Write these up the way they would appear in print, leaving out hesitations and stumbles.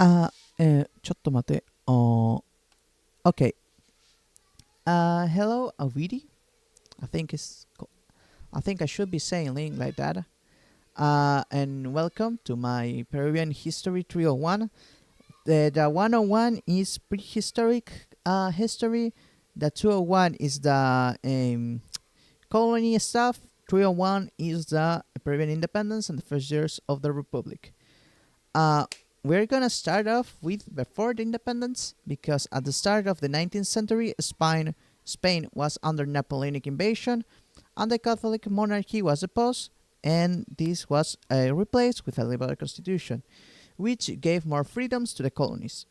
ちょっと待って。Okay. Hello, Avidi. I think I think I should be saying link like that. And welcome to my Peruvian History 301. The 101 is prehistoric history. The 201 is the colony stuff. 301 is the Peruvian independence and the first years of the republic. Uh, we're gonna start off with before the independence because at the start of the 19th century, Spain was under Napoleonic invasion, and the Catholic monarchy was opposed, and this was replaced with a liberal constitution, which gave more freedoms to the colonies.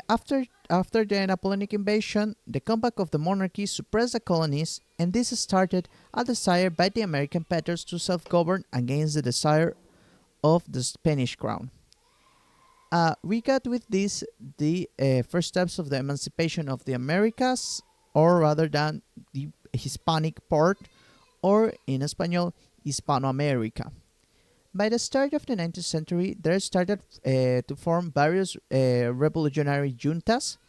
After the Napoleonic invasion, the comeback of the monarchy suppressed the colonies, and this started a desire by the American patriots to self-govern against the desire of the Spanish crown. We got with this the first steps of the emancipation of the Americas, or rather than the Hispanic part, or in Espanol, Hispanoamerica. By the start of the 19th century, there started to form various revolutionary juntas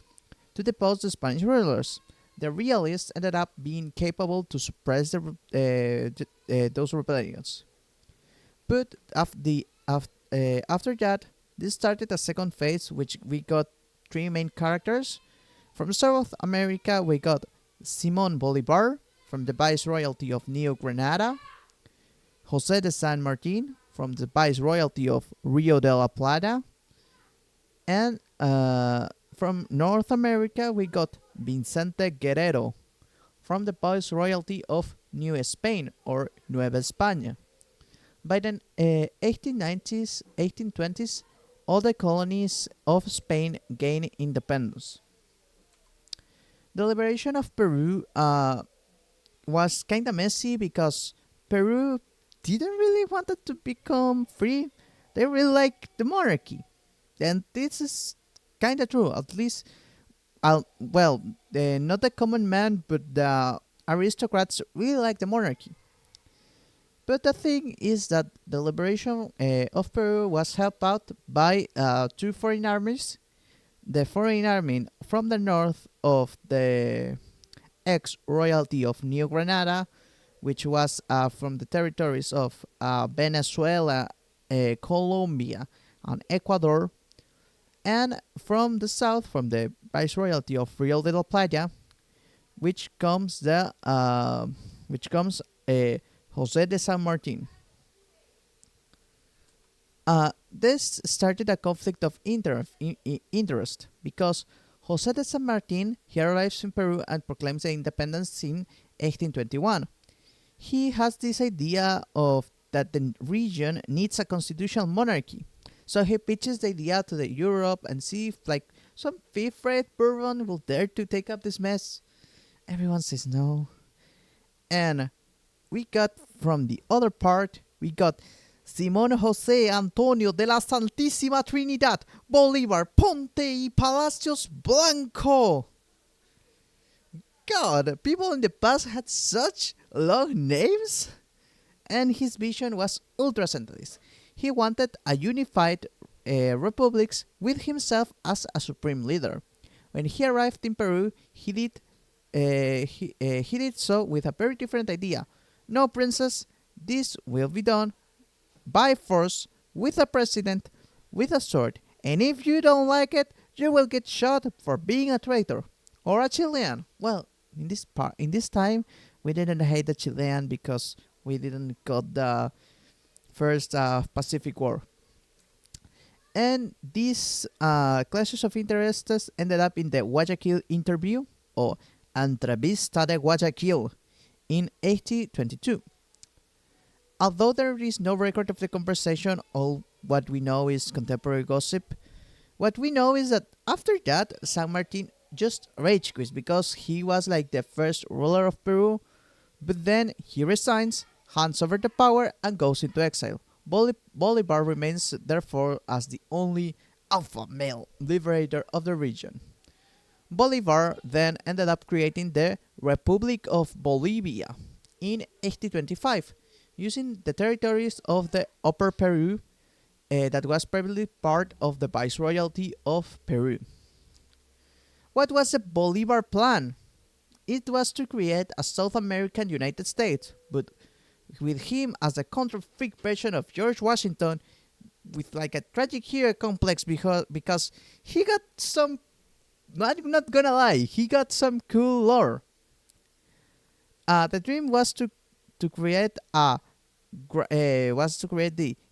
to depose the Spanish rulers. The realists ended up being capable to suppress those rebellions. But after that, this started a second phase, which we got three main characters. From South America, we got Simon Bolivar from the Viceroyalty of New Granada, Jose de San Martin from the Viceroyalty of Rio de la Plata, and from North America, we got Vicente Guerrero from the Viceroyalty of New Spain or Nueva España. By the 1890s, 1820s, all the colonies of Spain gained independence. The liberation of Peru was kind of messy because Peru didn't really want it to become free. They really like the monarchy. And this is kind of true, at least, not the common man, but the aristocrats really like the monarchy. But the thing is that the liberation of Peru was helped out by two foreign armies. The foreign army from the north of the ex-royalty of New Granada, which was from the territories of Venezuela, Colombia, and Ecuador, and from the south, from the viceroyalty of Rio de la Plata, which comes Jose de San Martin. This started a conflict of interest because Jose de San Martin he arrives in Peru and proclaims the independence in 1821. He has this idea of that the region needs a constitutional monarchy, so he pitches the idea to the Europe and see if like some fifth-rate Bourbon will dare to take up this mess. Everyone says no, and we got from the other part, we got Simón José Antonio de la Santísima Trinidad Bolívar Ponte y Palacios Blanco. God, people in the past had such long names. And his vision was ultra-centralist. He wanted a unified republic with himself as a supreme leader. When he arrived in Peru, he did so with a very different idea. No, princess, this will be done by force, with a president, with a sword, and if you don't like it, you will get shot for being a traitor or a Chilean. Well, in this time, we didn't hate the Chilean because we didn't got the first Pacific War, and these clashes of interests ended up in the Guayaquil interview or Entrevista de Guayaquil in 1822. Although there is no record of the conversation, all what we know is contemporary gossip. What we know is that after that, San Martin just rage quits because he was like the first ruler of Peru, but then he resigns, hands over the power, and goes into exile. Bolivar remains therefore as the only alpha male liberator of the region. Bolivar then ended up creating the Republic of Bolivia in 1825, using the territories of the Upper Peru that was previously part of the Viceroyalty of Peru. What was the Bolivar plan? It was to create a South American United States, but with him as a counterfeit version of George Washington, with like a tragic hero complex because he got some. Not gonna lie, he got some cool lore. The dream was to create the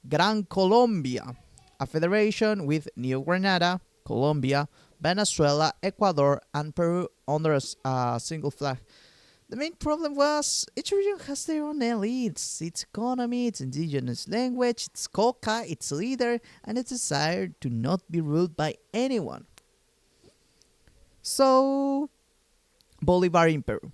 Gran Colombia, a federation with New Granada, Colombia, Venezuela, Ecuador, and Peru under a single flag. The main problem was each region has their own elites, its economy, its indigenous language, its coca, its leader, and its desire to not be ruled by anyone. So, Bolivar in Peru.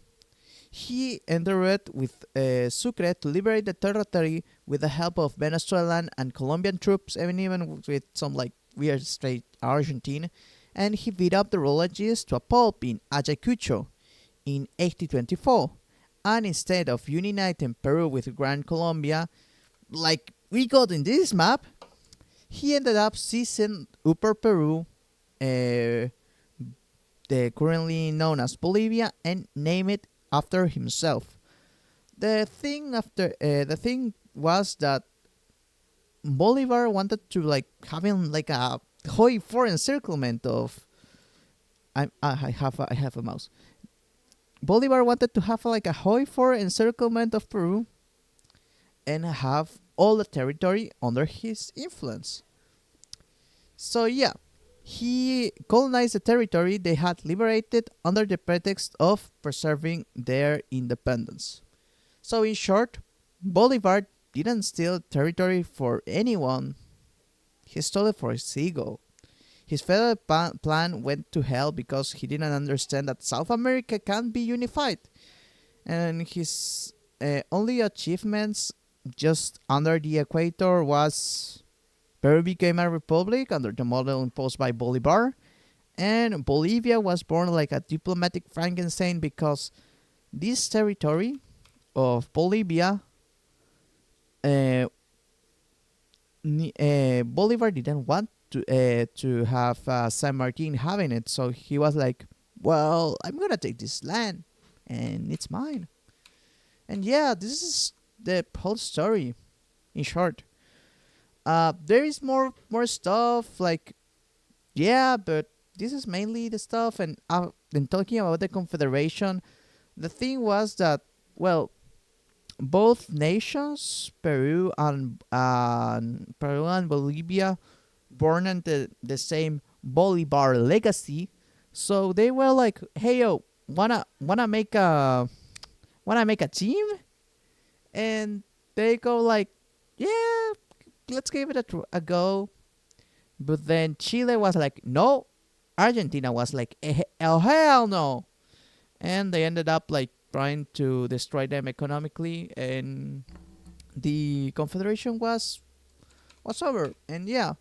He entered with Sucre to liberate the territory with the help of Venezuelan and Colombian troops, and even with some like weird state Argentine, and he beat up the Royalists to a pulp in Ayacucho in 1824. And instead of uniting Peru with Gran Colombia, like we got in this map, he ended up seizing Upper Peru, the currently known as Bolivia, and named it after himself. The thing was that Bolivar wanted to like having like a whole foreign encirclement of. I have a mouse. Bolivar wanted to have like a whole foreign encirclement of Peru and have all the territory under his influence. So yeah, he colonized the territory they had liberated under the pretext of preserving their independence. So, in short, Bolivar didn't steal territory for anyone, he stole it for his ego. His federal plan went to hell because he didn't understand that South America can't be unified. And his only achievements just under the equator was Peru became a republic under the model imposed by Bolivar, and Bolivia was born like a diplomatic Frankenstein because this territory of Bolivia, uh, Bolivar didn't want to have San Martin having it, so he was like, "Well, I'm gonna take this land, and it's mine." And yeah, this is the whole story, in short. There is more stuff like yeah, but this is mainly the stuff. And then talking about the Confederation, the thing was that well, both nations, Peru and Bolivia, born under the same Bolivar legacy, so they were like, "Hey yo, wanna make a team?" And they go like, "Yeah, let's give it a go." But then Chile was like, "No." Argentina was like, "Oh hell no." And they ended up like trying to destroy them economically, and the confederation was over. And yeah,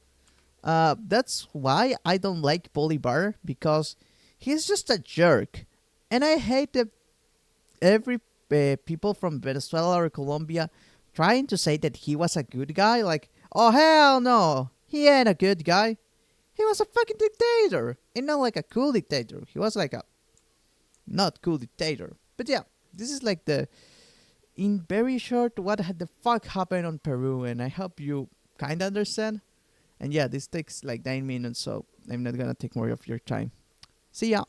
that's why I don't like Bolivar, because he's just a jerk, and I hate that every people from Venezuela or Colombia trying to say that he was a good guy. Like, oh hell no, he ain't a good guy. He was a fucking dictator, and not like a cool dictator. He was like a not cool dictator. But yeah, this is like the in very short what the fuck happened on Peru, and I hope you kind of understand. And yeah, this takes like 9 minutes, so I'm not gonna take more of your time. See ya.